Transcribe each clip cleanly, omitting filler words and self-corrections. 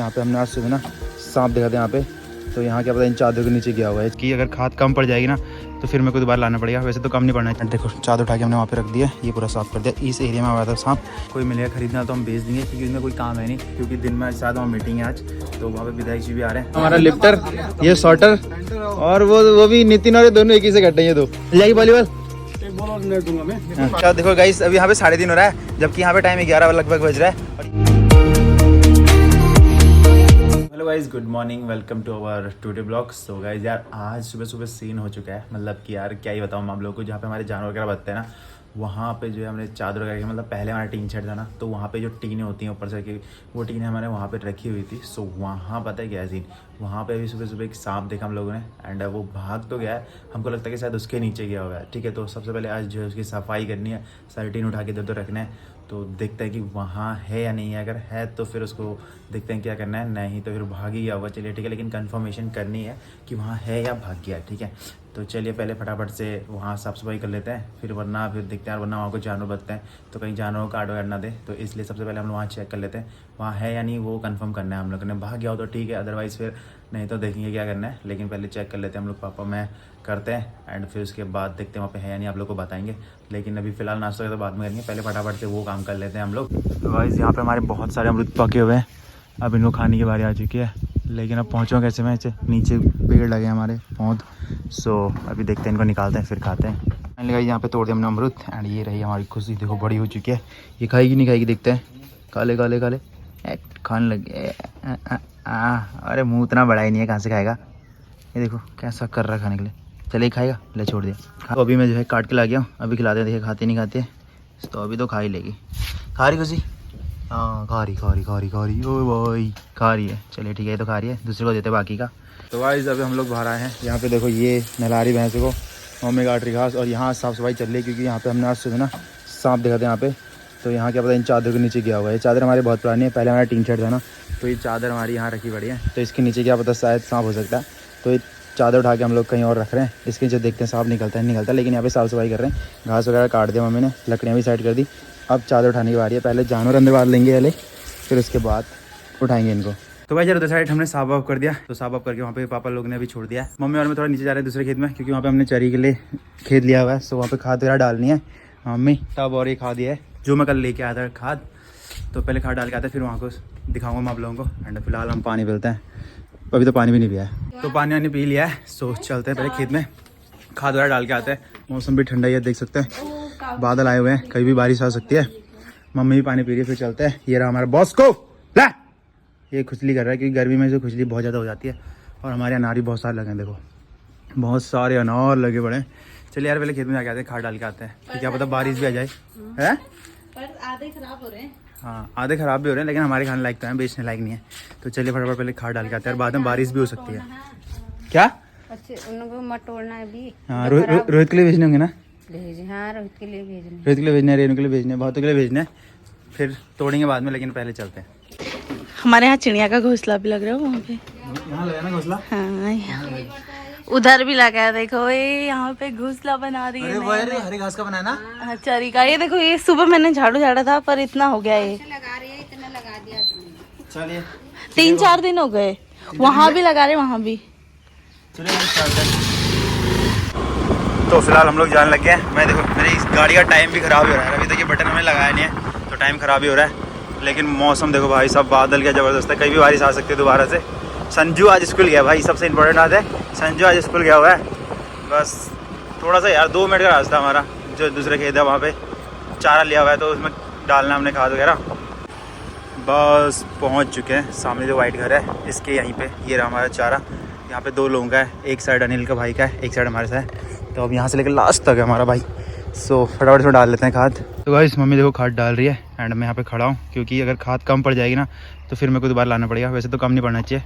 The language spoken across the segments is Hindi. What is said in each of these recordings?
यहाँ पे हमने आज सुबह ना सांप देखा था यहाँ पे, तो यहाँ क्या पता इन चादरों के नीचे गया हुआ है कि अगर खाद कम पड़ जाएगी ना तो फिर मेरे को दोबारा लाना पड़ेगा। वैसे तो कम नहीं पड़ना है। देखो चादर उठा के हमने वहाँ पे रख दिया, ये पूरा साफ कर दिया। इस एरिया में आया था सांप, कोई मिलेगा खरीदना तो हम बेच देंगे क्योंकि इनमें कोई काम है नहीं, क्योंकि दिन में शायद वहाँ मीटिंग है आज, तो वहाँ पे विधायक जी भी आ रहे हैं। हमारा लिफ्टर, ये शॉर्टर और वो भी नितिन और दोनों एक ही से कटे हैं। दो जाएगी वॉलीबॉल दूंगा मैं। अच्छा देखो गाइस, अभी यहाँ पे 3:30 हो रहा है, जबकि यहाँ पे टाइम 11 लगभग बज रहा है। Hello guys, good morning, welcome to our today blog. So guys यार, आज सुबह सुबह सीन हो चुका है, मतलब कि यार क्या ही बताऊँ मैं आप लोगों को। जहाँ पे हमारे जानवर वगैरह बचते हैं ना, वहाँ पे जो है हमने चादर वगैरह, मतलब पहले हमारा टीन शेड था ना, तो वहाँ पे जो टीनें होती हैं ऊपर से की, वो टीनें हमारे वहाँ पे रखी हुई थी। सो वहाँ पता है क्या सीन, वहाँ पे भी सुबह सुबह एक सांप देखा हम लोगों ने, एंड वो भाग तो गया है, हमको लगता है कि शायद उसके नीचे गया हुआ है। ठीक है, तो सबसे पहले आज जो है उसकी सफाई करनी है, सारी टीन उठा के इधर उधर रखना है, तो देखते हैं कि वहाँ है या नहीं है। अगर है तो फिर उसको देखते हैं क्या करना है, नहीं तो फिर भाग ही गया होगा। चलिए ठीक है, लेकिन कंफर्मेशन करनी है कि वहाँ है या भाग गया। ठीक है, तो चलिए पहले फटाफट से वहाँ साफ़ सफाई कर लेते हैं, फिर फिर देखते हैं, वरना वहाँ को जानवर बचते हैं तो कहीं जानवरों को काट वगैरह ना दे, तो इसलिए सबसे पहले हम लोग वहाँ चेक कर लेते हैं वहाँ है या नहीं, वो कंफर्म करना है हम लोग ने। भाग गया हो तो ठीक है, अदरवाइज़ फिर नहीं तो देखेंगे क्या करना है, लेकिन पहले चेक कर लेते हैं हम लोग, पापा मैं करते हैं, एंड फिर उसके बाद देखते हैं वहाँ पे है या नहीं, आप लोग को बताएंगे। लेकिन अभी फिलहाल नाश्ता तो बाद में करेंगे, पहले फटाफट से वो काम कर लेते हैं हम लोग। तो गाइस यहाँ पे हमारे बहुत सारे अमरूद पके हुए हैं, अब इनको खाने की बारी आ चुकी है, लेकिन अब पहुँचूँ कैसे मैं? नीचे पेड़ लगे हैं हमारे पौध। सो अभी देखते हैं, इनको निकालते हैं फिर खाते हैं। मैंने कहा यहाँ पे तोड़ दिया हमने अमरूद, एंड ये रही हमारी खुशी, देखो बड़ी हो चुकी है। ये खाएगी नहीं खाएगी देखते हैं। काले काले काले खाने लगे। अरे मुँह इतना बड़ा ही नहीं है, कहाँ से खाएगा? ये देखो कैसा कर रहा है खाने के लिए। चले खाएगा, ले छोड़ दिया। तो अभी मैं जो है काट के ला गया हूँ, अभी खिलाते हैं, देखिए खाते नहीं खाते, तो अभी तो खा ही लेगी। खा रही खुशी? हाँ खा रही ओ भाई खा रही है। चलिए ठीक है, ये तो खा रही है, दूसरे को देते बाकी का। तो गाइस अभी हम लोग बाहर आए हैं, यहाँ पे देखो ये नहला रही भैंस को, मम्मी काट रही घास, और यहाँ साफ़ सफाई चल रही है क्योंकि यहाँ पे हमने आज सुबह ना सांप देखा था यहाँ पे, तो यहाँ क्या पता इन चादर के नीचे गया हुआ है। ये चादर हमारी बहुत पुरानी है, पहले हमारा टीन शेड था ना, तो ये चादर हमारी यहाँ रखी पड़ी है, तो इसके नीचे क्या पता शायद सांप हो सकता है। तो ये चादर उठा के हम लोग कहीं और रख रहे हैं, इसके नीचे देखते हैं सांप निकलता है नहीं निकलता। लेकिन यहाँ पे साफ़ सफाई कर रहे हैं, घास वगैरह काट दिया मम्मी ने, लकड़ियाँ भी साइड कर दी। अब चादर उठाने की बारी है, पहले जानवर अंदर बांध लेंगे पहले, फिर उसके बाद उठाएंगे इनको। तो भाई जरा उधर साइड हमने साफ वाफ कर दिया, तो साफ वाफ करके वहाँ पे पापा लोग ने अभी छोड़ दिया। मम्मी और मैं थोड़ा नीचे जा रहे हैं दूसरे खेत में, क्योंकि वहाँ पे हमने चरी के लिए खेत लिया हुआ है, सो वहाँ पे खाद वगैरह डालनी है मम्मी तब। और ये खाद है जो मैं कल लेके आया था खाद, तो पहले खाद डाल के आते हैं, फिर वहाँ को दिखाऊंगा मैं आप लोगों को। एंड फिलहाल हम पानी पिलते हैं, अभी तो पानी भी नहीं पिया है, तो पानी वानी पी लिया है। सो चलते हैं पहले खेत में, खाद वगैरह डाल के आते हैं। मौसम भी ठंडा ही है, देख सकते हैं बादल आए हुए हैं, कहीं भी बारिश आ सकती है। मम्मी भी पानी पी रही है, फिर चलते हैं। ये रहा हमारा बॉस को ला, ये खुजली कर रहा है क्योंकि गर्मी में से खुजली बहुत ज़्यादा हो जाती है, और हमारे अनार भी बहुत सारे लगे हैं, देखो बहुत सारे अनार लगे पड़े हैं। चलिए यार पहले खेत में जाके आते हैं, खाद डाल के आते हैं, कि क्या पता बारिश भी आ जाए। है पर आधे खराब हो रहे हैं। हाँ आधे ख़राब भी हो रहे हैं, लेकिन हमारे खाने लायक तो हैं, बेचने लायक नहीं है। तो चलिए फटाफट पहले खाद डाल के आते हैं, और बाद में बारिश भी हो सकती है। क्या उनको मत तोड़ना है भी। हाँ रोहित के लिए भेजने होंगे ना? हाँ रोहित के लिए भेजने, रोहित के लिए भेजने, रेनू के लिए भेजने, बहुतों के लिए भेजने, फिर तोड़ेंगे बाद में, लेकिन पहले चलते हैं। हमारे यहाँ चिड़िया का घोंसला भी लग रहा है वहाँ पे। यहाँ लगा ना घोंसला? हाँ उधर भी लगा है, देखो ये यहाँ पे घोंसला बना रही है। अरे हरी घास का बनाया ना? चरी का। ये देखो, ये सुबह मैंने झाड़ू झाड़ा था पर इतना हो गया, ये लगा रही है, इतना लगा दिया तुमने। चलिए 3-4 दिन हो गए। वहाँ भी लगा रहे, वहाँ भी। तो फिलहाल हम लोग जाने लगे हैं। मैं देखो मेरी इस गाड़ी का टाइम भी ख़राब हो रहा है, अभी तक ये बटन हमने लगाया नहीं है, तो टाइम ख़राब ही हो रहा है। लेकिन मौसम देखो भाई, सब बादल क्या ज़बरदस्त है, कहीं भी बारिश आ सकती है दोबारा से। संजू आज स्कूल गया भाई, सबसे इंपॉर्टेंट बात है, संजू आज स्कूल गया हुआ है। बस थोड़ा सा यार 2 मिनट का रास्ता हमारा, जो दूसरे खेत है वहाँ पे चारा लिया हुआ है, तो उसमें डालना हमने खाद वगैरह। बस पहुँच चुके हैं, सामने जो वाइट घर है इसके यहीं पे ये रहा हमारा चारा। यहाँ पे 2 लोगों का है, एक साइड अनिल का भाई का है, एक साइड हमारे से है, तो अब यहाँ से लेकर लास्ट तक है हमारा भाई। सो फटाफट से डाल लेते हैं खाद। तो गाइस मम्मी देखो खाद डाल रही है, एंड मैं यहाँ पे खड़ा हूँ, क्योंकि अगर खाद कम पड़ जाएगी ना तो फिर मेरे को दोबारा लाना पड़ेगा। वैसे तो कम नहीं पड़ना चाहिए,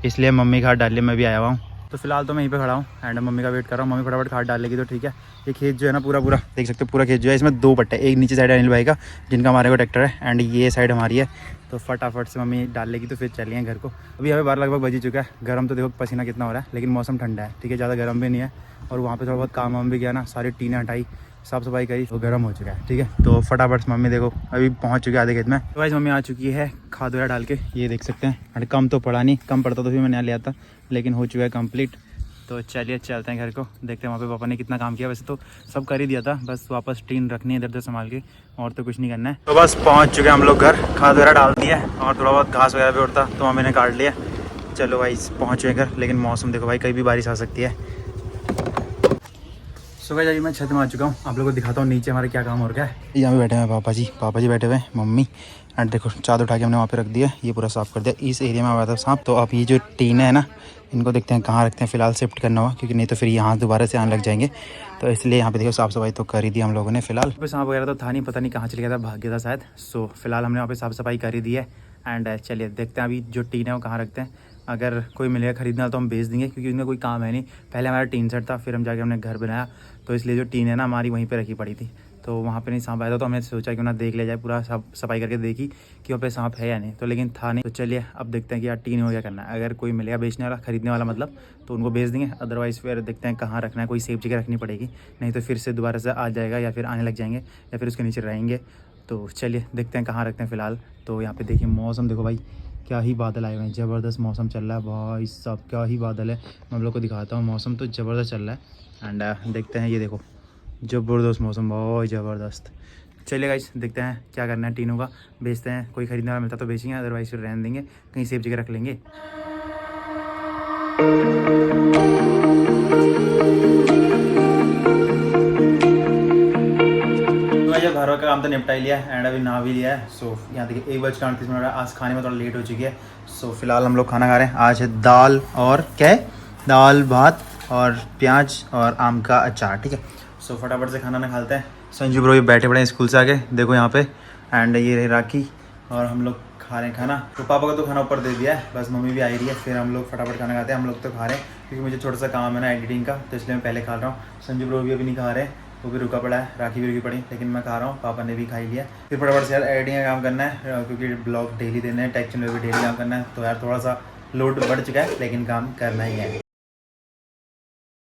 इसलिए मम्मी खाद डाल ली, मैं भी आया हुआ हूँ। तो फिलहाल तो मैं यहीं पे खड़ा हूँ, एंड मम्मी का वेट कर रहा हूँ। मम्मी फटाफट खाद डाल लेगी तो ठीक है। ये खेत जो है ना पूरा देख सकते हो, पूरा खेत जो है इसमें 2 पट्टे, एक नीचे साइड अनिल भाई का जिनका हमारे को ट्रैक्टर है, एंड ये साइड हमारी है। तो फटाफट से मम्मी डाल लेगी तो फिर चलिए घर को। अभी यहाँ पे 12 लगभग बज ही चुका है। गर्म तो देखो पसीना कितना हो रहा है, लेकिन मौसम ठंडा है, ठीक है, ज़्यादा गर्म भी नहीं है। और वहाँ पे थोड़ा बहुत काम वाम भी किया ना, सारी टीनें हटाई, साफ़ सफाई करी तो गर्म हो चुका है। ठीक है, तो फटाफट मम्मी देखो अभी पहुंच चुकी है आधे खेत में। तो भाई मम्मी आ चुकी है खाद वगैरह डाल के, ये देख सकते हैं। अरे कम तो पड़ा नहीं, कम पड़ता तो फिर मैंने लिया था, लेकिन हो चुका है कंप्लीट। तो चलिए चलते हैं घर को, देखते हैं वहाँ पे पापा ने कितना काम किया। वैसे तो सब कर ही दिया था, बस वापस टीन रखनी है इधर उधर संभाल के, और तो कुछ नहीं करना है। तो बस पहुँच चुके हैं हम लोग घर, खाद वगैरह डाल दिया और थोड़ा बहुत घास वगैरह भी उड़ता तो मम्मी ने काट लिया। चलो भाई पहुँच चुके घर, लेकिन मौसम देखो भाई कहीं भी बारिश आ सकती है। सुबह जाइए मैं छत में आ चुका हूँ, आप लोगों को दिखाता हूँ नीचे हमारे क्या काम हो रहा है। यहाँ पे बैठे हैं पापा जी बैठे हुए हैं, मम्मी एंड देखो चादर उठा के हमने वहाँ पे रख दिया, ये पूरा साफ़ कर दिया। इस एरिया में आया था सांप, तो अब ये जो टीन है ना, इनको देखते हैं कहाँ रखते हैं। फिलहाल शिफ्ट करना हुआ, क्योंकि नहीं तो फिर यहाँ दोबारा से आने लग जाएंगे, तो इसलिए यहाँ पे देखो साफ़ सफाई तो कर ही दी हम लोगों ने। फिलहाल सांप वगैरह तो था नहीं, पता नहीं कहाँ चल गया था, भाग गया था शायद। सो फिलहाल हमने वहाँ पे साफ़ सफाई कर ही दी है। एंड चलिए देखते हैं अभी जो टीन है वो कहाँ रखते हैं। अगर कोई मिलेगा खरीदना तो हम बेच देंगे, क्योंकि उनका कोई काम है नहीं। पहले हमारा टीन सेट था, फिर हम जाके हमने घर बनाया, तो इसलिए जो टीन है ना हमारी वहीं पे रखी पड़ी थी, तो वहाँ पे नहीं सांप आया था। तो हमने सोचा क्यों ना देख लिया जाए, पूरा साफ सफाई करके देखी कि वहाँ पे सांप है या नहीं, तो लेकिन था नहीं। तो चलिए अब देखते हैं कि यार टीन हो क्या करना है। अगर कोई मिलेगा बेचने वाला, खरीदने वाला मतलब, तो उनको बेच देंगे। अदरवाइज़ फिर देखते हैं कहाँ रखना है, कोई सेफ जगह रखनी पड़ेगी, नहीं तो फिर से दोबारा से आ जाएगा या फिर आने लग जाएंगे या फिर उसके नीचे रहेंगे। तो चलिए देखते हैं कहाँ रखते हैं फ़िलहाल। तो यहाँ पे देखिए मौसम देखो भाई, क्या ही बादल आए हुए हैं, ज़बरदस्त मौसम चल रहा है भाई सब, क्या ही बादल है। मैं आप लोग को दिखाता हूँ, मौसम तो ज़बरदस्त चल रहा है। एंड देखते हैं, ये देखो ज़बरदस्त मौसम, बहुत ज़बरदस्त। चलिए गाइस देखते हैं क्या करना है, टीनों का बेचते हैं। कोई खरीदने वाला मिलता तो बेचेंगे, अदरवाइज़ फिर रहने देंगे, कहीं सेफ जगह रख लेंगे। जब घर का काम तो निपटा ही लिया एंड अभी नहा भी लिया है। सो यहाँ देखिए 1:38 आज खाने में थोड़ा लेट हो चुकी है। सो फिलहाल हम लोग खाना खा रहे हैं। आज है दाल और क्या है, दाल भात और प्याज और आम का अचार। ठीक है, सो फटाफट से खाना ना खाते हैं। संजू ब्रो ये बैठे पड़े हैं स्कूल से आके, देखो यहाँ पे। एंड ये रही राखी और हम लोग खा रहे हैं खाना। तो पापा को तो खाना ऊपर दे दिया है, बस मम्मी भी आई रही है, फिर हम लोग फटाफट खाना खाते हैं। हम लोग तो खा रहे हैं क्योंकि मुझे छोटा सा काम है ना एडिटिंग का, तो इसलिए मैं पहले खा रहा हूँ। संजू ब्रो भी अभी नहीं खा रहे, वो भी रुका पड़ा है, राखी भी रुकी पड़ी, लेकिन मैं खा रहा हूँ। पापा ने भी खा लिया। फिर फटाफट से यार एडिटिंग का काम करना है, क्योंकि ब्लॉग डेली देने हैं, टेक चैनल भी डेली काम करना है। तो यार थोड़ा सा लोड बढ़ चुका है, लेकिन काम करना ही है।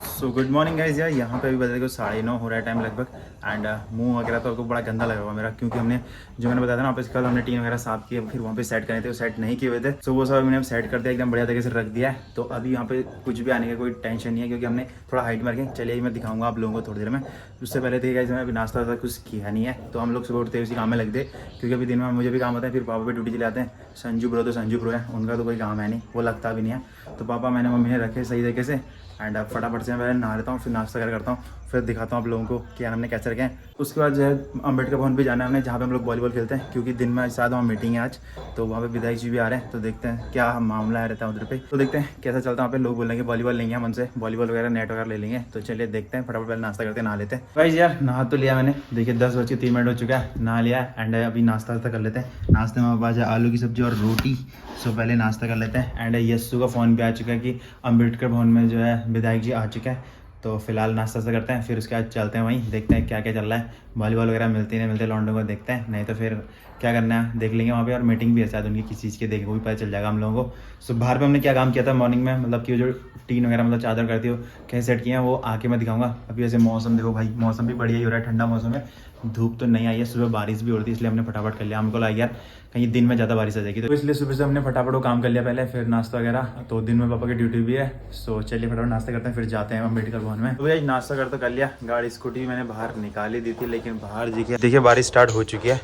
So good morning guys. यार यहाँ पे अभी बजे को 9:30 हो रहा है टाइम लगभग। एंड मुंह वगैरह तो आपको बड़ा गंदा लगा हुआ मेरा, क्योंकि हमने जो मैंने बताया था ना वहाँ पे कल हमने टीन वगैरह साफ किए, फिर वहाँ पे सेट करने थे, वो सेट नहीं किए हुए थे। सो वो सब मैंने सेट कर दिया, एकदम बढ़िया तरीके से रख दिया है। तो अभी यहाँ पे कुछ भी आने का कोई टेंशन नहीं है, क्योंकि हमने थोड़ा हाइट मार के। चलिए मैं दिखाऊंगा आप लोगों को थोड़ी देर में। उससे पहले देखिए गाइज, मैं अभी नाश्ता वास्ता कुछ किया नहीं है, तो हम लोग सुबह उठते उसी काम में लग गए, क्योंकि अभी दिन में मुझे भी काम होता है, फिर पापा भी ड्यूटी चले आते हैं। संजू ब्रो है, उनका तो कोई काम है नहीं, वो लगता भी नहीं है। तो पापा मैंने मम्मी ने रखे सही तरीके से। एंड अब फटाफट से मैं नहा लेता हूँ, फिर नाश्ता करता हूँ, फिर दिखाता हूँ आप लोगों को कि हमने कैसे रखे हैं। उसके बाद जो है अम्बेडकर भवन भी जाना है हमने, जहाँ पे हम लोग वॉलीबॉल खेलते हैं, क्योंकि दिन में शायद वहाँ मीटिंग है आज, तो वहाँ पे विधायक जी भी आ रहे हैं। तो देखते हैं क्या मामला है रहता है उधर पे, तो देखते हैं कैसा चलता है वहाँ पे। लोग बोलेंगे वॉलीबॉल लेंगे हम उनसे, वॉलीबॉल वगैरह नेट वगैरह ले लेंगे। तो चलिए देखते हैं, फटाफट पहले नाश्ता करते हैं, नहा लेते हैं। भाई यार नहा तो लिया मैंने, देखिए 10:03 हो चुका है, नहा लिया। एंड अभी नाश्ता वास्ता कर लेते हैं। नाश्ते में आज आलू की सब्जी और रोटी। सो पहले नाश्ता कर लेते हैं। एंड यस्सू का फ़ोन भी आ चुका है कि अम्बेडकर भवन में जो है विधायक जी आ चुके हैं। तो फिलहाल नाश्ता से करते हैं, फिर उसके बाद चलते हैं वहीं, देखते हैं क्या क्या चल रहा है। वॉलीबॉल वगैरह मिलती नहीं मिलते लॉन्डो को, देखते हैं, नहीं तो फिर क्या करना है देख लेंगे वहाँ पे। और मीटिंग भी है शायद उनकी किसी चीज़ के, देखे वो भी पता चल जाएगा हम लोगों को। सो बाहर पे हमने क्या काम किया था मॉर्निंग में, मतलब कि जो टीन वगैरह मतलब चादर करती हो कैसे सेट किए हैं, वो आके मैं दिखाऊंगा। अभी वैसे मौसम देखो भाई, मौसम भी बढ़िया ही हो रहा है, ठंडा मौसम है, धूप तो नहीं आई है। सुबह बारिश भी हो रही थी, इसलिए हमने फटाफट कर लिया। हमको लगा यार कहीं दिन में ज़्यादा बारिश आ जाएगी, तो इसलिए सुबह से हमने फटाफट वो काम कर लिया पहले, फिर नाश्ता वगैरह। तो दिन में पापा की ड्यूटी भी है। सो चलिए फटाफट नाश्ता करते हैं, फिर जाते हैं अम्बेडकर भवन में। तो भैया नाश्ता कर लिया, गाड़ी स्कूटी मैंने बाहर निकाली दी थी, लेकिन बाहर देखिए बारिश स्टार्ट हो चुकी है।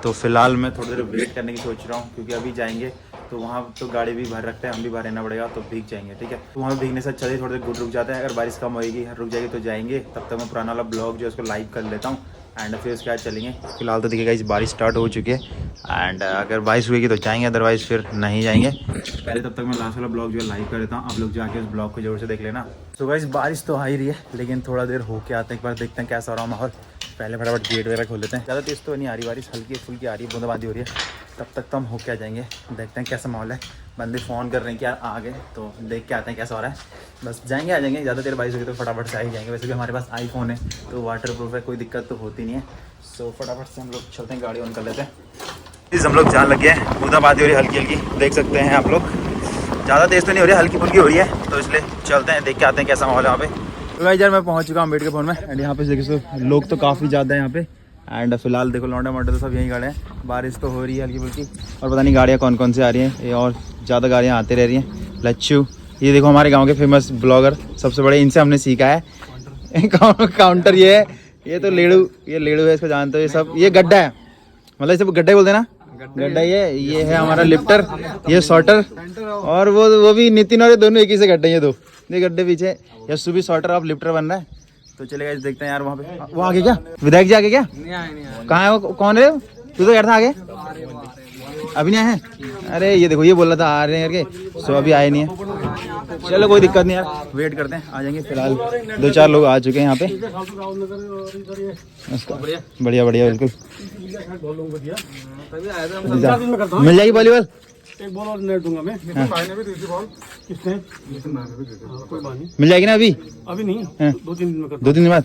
तो फिलहाल मैं थोड़ी देर वेट करने की सोच रहा हूँ, क्योंकि अभी जाएंगे तो वहाँ तो गाड़ी भी भर रखते हैं, हम भी बाहर रहना पड़ेगा, तो भीग जाएंगे। ठीक है, तो वहाँ भीगने से चलिए थोड़ी देर रुक जाते हैं। अगर बारिश कम होगी रुक जाएगी तो जाएंगे, तब तक मैं पुराना वाला ब्लॉग जो है उसको लाइव कर लेता हूँ। एंड फिर उसके बाद चलेंगे। फिलहाल तो देखिएगा इस बारिश स्टार्ट हो चुकी है। एंड अगर बारिश हुएगी तो जाएंगे, अदरवाइज़ फिर नहीं जाएंगे। पहले तब तक मैं लास्ट वाला ब्लॉग जो है लाइव कर देता हूँ, आप लोग जाके उस ब्लॉग को जरूर से देख लेना। तो गाइस बारिश तो आ ही रही है, लेकिन थोड़ा देर होके आते हैं, एक बार देखते हैं कैसा हो रहा माहौल। पहले फटाफट गेट वगैरह खोल लेते हैं। ज़्यादा तेज़ तो नहीं आ रही बारिश, हल्की फुल्की आ रही है, बूंदाबांदी हो रही है। तब तक तो हम होके आ जाएंगे, देखते हैं कैसा माहौल है। बंदे फ़ोन कर रहे हैं कि यार आ गए, तो देख के आते हैं कैसा हो रहा है। बस जाएंगे आ जाएंगे, ज़्यादा देर बारिश होगी तो फटाफट से आ ही जाएंगे। वैसे भी हमारे पास आईफोन है तो वाटर प्रूफ है, कोई दिक्कत तो होती नहीं है। सो फटाफट से हम लोग चलते हैं, गाड़ी ऑन कर लेते हैं। हम लोग जान लगे हैं, बूंदाबांदी हो रही है हल्की हल्की, देख सकते हैं आप लोग। ज़्यादा तेज़ तो नहीं हो रही है, हल्की फुल्की हो रही है, तो इसलिए चलते हैं, देख के आते हैं कैसा माहौल है वहाँ पे। तो भाई यार मैं पहुंच चुका हूँ अम्बेडकर भवन में एंड यहाँ पे देखिए लोग तो काफ़ी ज़्यादा है यहाँ पे एंड फिलहाल देखो लौंडे मोटे तो सब यहीं खड़े हैं। बारिश तो हो रही है हल्की फुल्की और पता नहीं गाड़ियाँ कौन कौन सी आ रही हैं, ये और ज़्यादा गाड़ियाँ आती रह रही हैं। लच्छू ये देखो हमारे गाँव के फेमस ब्लॉगर सबसे बड़े, इनसे हमने सीखा है काउंटर ये है। ये तो लेड़ू, ये लेड़ू है, इसको जानते हो। ये सब ये गड्ढा है, मतलब इसे गड्ढा बोलते हैं ना, गड्ढा। ये है हमारा लिफ्टर, ये शॉर्टर और वो भी नितिन और ये दोनों एक ही से गड्ढे। ये दो ये गड्ढे पीछे यशु भी शॉर्टर ऑफ लिफ्टर बन रहा है। तो चलेगा देखते हैं यार वहाँ पे। वो आगे क्या विधायक जी आगे क्या कहाँ है वो, कौन है तू? तो यार था आगे अभी नहीं आए हैं। अरे ये देखो ये बोल रहा था आ रहे हैं करके, सो अभी आए नहीं है। चलो कोई दिक्कत नहीं यार, वेट करते हैं आ जाएंगे। फिलहाल 2-4 लोग आ चुके हैं यहाँ पे। बढ़िया बढ़िया बिल्कुल मिल जाएगी वॉलीबॉल। एक बॉल और नेट दूंगा मैं। किसने? मिल जाएगी ना अभी? अभी नहीं, 2-3 दिन में करता 2-3 दिन बाद।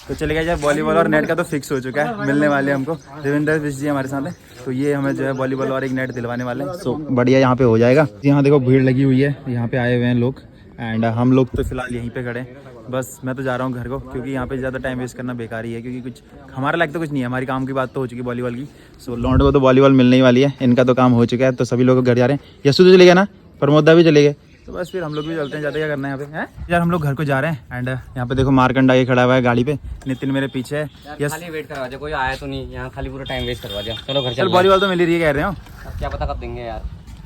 तो चलेगा यार वॉलीबॉल और नेट का तो फिक्स हो चुका है, मिलने वाले हमको। देवेंद्र विश जी हमारे साथ है, तो ये हमें जो है वॉलीबॉल और एक नेट दिलवाने वाले हैं। सो बढ़िया यहाँ पे हो जाएगा। यहाँ देखो भीड़ लगी हुई है, यहाँ पे आए हुए हैं लोग एंड हम लोग तो फिलहाल यहीं पे खड़े हैं। बस मैं तो जा रहा हूँ घर को, क्योंकि यहाँ पे ज़्यादा टाइम वेस्ट करना बेकार ही है, क्योंकि कुछ हमारे लायक तो कुछ नहीं है। हमारी काम की बात तो हो चुकी है वॉलीबॉल की। सो लौंडे को तो वॉलीबॉल मिलने ही वाली है, इनका तो काम हो चुका है। तो सभी लोग घर जा रहे हैं। यशु तो चले गया ना, प्रमोदा भी चले गए, तो बस फिर हम लोग भी चलते हैं। जाते क्या करना है यहाँ पे हैं यार, हम लोग घर को जा रहे हैं एंड यहाँ पे देखो मारकंडा ये खड़ा हुआ है गाड़ी पे, नितिन मेरे पीछे है। यस खाली वेट करवा दे, कोई आया तो नहीं यहाँ, खाली पूरा टाइम वेस्ट करवा दिया। चलो घर चल वॉलीबॉल तो मिल रही है कह रहे हो, अब क्या पता कब देंगे यार।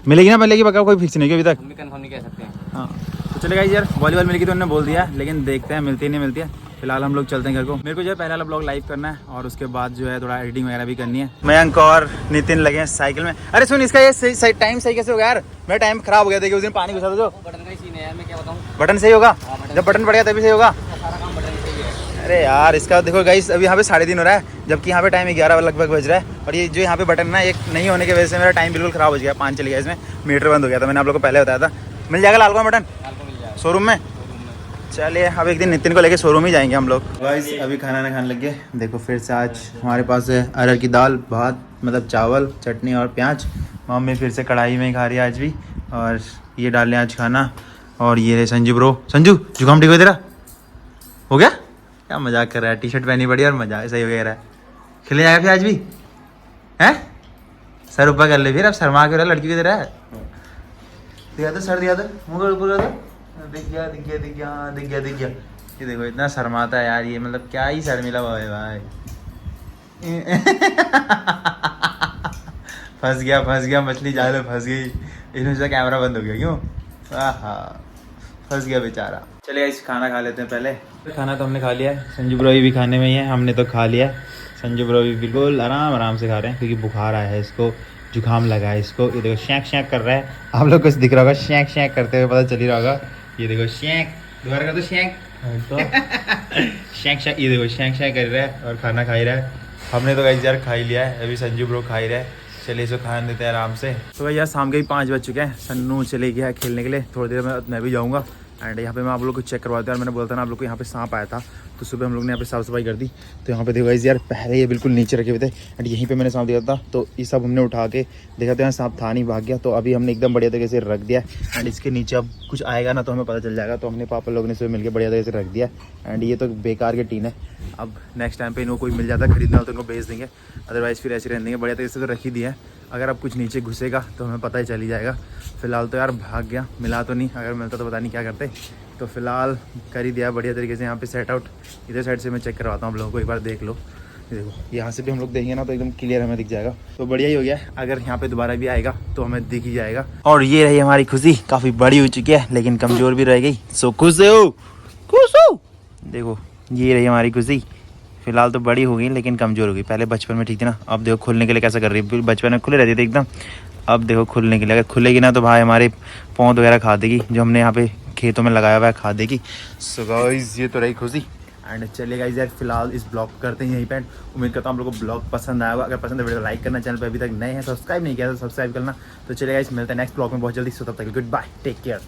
मिलेगी ना मिलेगी पक्का, कोई फिक्स नहीं है अभी तक। हम भी कंफर्म नहीं कह सकते हैं। हाँ तो चलेगा यार वॉलीबॉल मिलेगी तो उन्होंने बोल दिया, लेकिन देखते हैं मिलती नहीं मिलती है। फिलहाल हम लोग चलते हैं घर को। मेरे को जो है पहला वाला ब्लॉग लाइव करना है और उसके बाद जो है थोड़ा एडिटिंग वगैरह भी करनी है। मयंक और नितिन लगे हैं साइकिल में। अरे सुन इसका ये सही टाइम सही कैसे होगा यार? मेरा टाइम खराब हो गया, देखिए उस दिन पानी घुसा था जो। बटन का ही सीन है यार, मैं क्या बताऊँ। बटन सही होगा, जब बटन पड़ गया तभी सही होगा। सारा काम बटन से ही है। अरे यार इसका देखो गाइस, अभी यहाँ पे 3:30 हो रहा है, जबकि यहाँ पे टाइम 11 लगभग बज रहा है। और ये जो यहाँ पे बटन ना एक नहीं होने की वजह से मेरा टाइम बिल्कुल खराब हो गया, 5 चल गया, इसमें मीटर बंद हो गया था। मैंने आप लोग को पहले बताया था। मिल जाएगा लाल का बटन शोरूम में। चलिए अब एक दिन नितिन को लेके शोरूम ही जाएंगे हम लोग। गाइस अभी खाना ना खाने लग गए। देखो फिर से आज हमारे पास है अरहर की दाल, भात, मतलब चावल, चटनी और प्याज। मम्मी फिर से कढ़ाई में ही खा रही है आज भी। और ये डाल लें आज खाना। और ये है संजू ब्रो। संजू जुकाम ठीक हो तेरा? हो गया? क्या मजाक कर रहा है, टी शर्ट पहनी पड़ी और मजाक सही वगैरह है। खिले जाएगा फिर आज भी हैं? सर ऊपर कर ले फिर, अब शर्मा के लड़की की तरह है। दिया तो सर, दिया तो मुँह ऊपर कर, दिख गया दिख गया दिख गया दिख गया दिख गया। ये देखो इतना शर्माता है यार, ये मतलब क्या ही शर्मिला हुआ है भाई। फंस गया मछली जाल में फंस गई। इन्होंने से कैमरा बंद हो गया क्यों? आहा फंस गया बेचारा। चलिए इस खाना खा लेते हैं पहले। खाना तो हमने खा लिया है, संजू ब्रो भी खाने में ही है, हमने तो खा लिया। संजू ब्रो भी बिल्कुल आराम से खा रहे हैं, क्योंकि बुखार आया है इसको, जुकाम लगा है इसको। ये देखो शैक शैक कर रहा है, आप लोग कुछ दिख रहा होगा शैक शैक करते हुए, पता चल ही रहा होगा। ये देखो शैक, दोबारा कर दो शैक शैक शैक। ये देखो शैक शैक कर रहा है और खाना खा ही रहा है। हमने तो गाइस यार खा ही लिया है, अभी संजू ब्रो खा ही रहा है। चलिए इसको खाने देते हैं आराम से। तो भाई यार शाम के ही 5 बज चुके हैं। सन्नू चले गया है खेलने के लिए, थोड़ी देर में मैं भी जाऊँगा। एंड यहाँ पे मैं आप लोग को चेक करवाता हूँ यार। मैंने बोला था ना आप लोग को यहाँ पे सांप आया था, तो सुबह हम लोग ने यहाँ पे साफ़ सफाई कर दी। तो यहाँ पे देखो गाइस यार पहले ये बिल्कुल नीचे रखे हुए थे एंड यहीं पे मैंने सांप दिया था, तो ये सब हमने उठा के देखा तो यहाँ सांप था नहीं, भाग गया। तो अभी हमने एकदम बढ़िया तरीके से रख दिया एंड इसके नीचे अब कुछ आएगा ना तो हमें पता चल जाएगा। तो हमने पापा लोगों ने सुबह मिलकर बढ़िया तरीके से रख दिया। एंड ये तो बेकार के टीन है, अब नेक्स्ट टाइम पे इनको कोई मिल जाता है खरीदना हो तो इनको बेच देंगे, अदरवाइज़ फिर ऐसे रहने देंगे। बढ़िया तरीके से तो रख ही दिया है, अगर अब कुछ नीचे घुसेगा तो हमें पता ही चल ही जाएगा। फिलहाल तो यार भाग गया, मिला तो नहीं, अगर मिलता तो पता नहीं क्या करते। तो फिलहाल कर ही दिया बढ़िया तरीके से यहाँ पे सेट आउट। इधर साइड से मैं चेक करवाता हूँ आप लोगों को, एक बार देख लो। ये देखो यहाँ से भी हम लोग देखेंगे ना तो एकदम क्लियर हमें दिख जाएगा। तो बढ़िया ही हो गया, अगर यहाँ पे दोबारा भी आएगा तो हमें दिख ही जाएगा। और ये रही हमारी खुशी, काफ़ी बड़ी हो चुकी है लेकिन कमज़ोर भी रह गई। सो खुश हो, खुश हो। देखो ये रही हमारी खुशी, फिलहाल तो बड़ी हो गई लेकिन कमज़ोर हो गई। पहले बचपन में ठीक थी ना, अब देखो खुलने के लिए कैसा कर रही है। बचपन में खुले रहती थी एकदम, अब देखो खुलने के लिए, अगर खुलेगी ना तो भाई हमारे पौध वगैरह खा देगी, जो हमने यहाँ पे खेतों में लगाया हुआ है खा देगी। सो गाइस ये तो रही खुशी। एंड चलिए गाइस यार फिलहाल इस ब्लॉग करते हैं यहीं पे। उम्मीद करता हूँ आप लोगों को ब्लॉग पसंद आया होगा। अगर पसंद है वीडियो लाइक करना, चैनल पर अभी तक नए हैं सब्सक्राइब नहीं किया तो सब्सक्राइब करना। तो चलिए गाइस मिलते हैं नेक्स्ट ब्लॉग में बहुत जल्दी। सो तब तक गुड बाय, टेक केयर।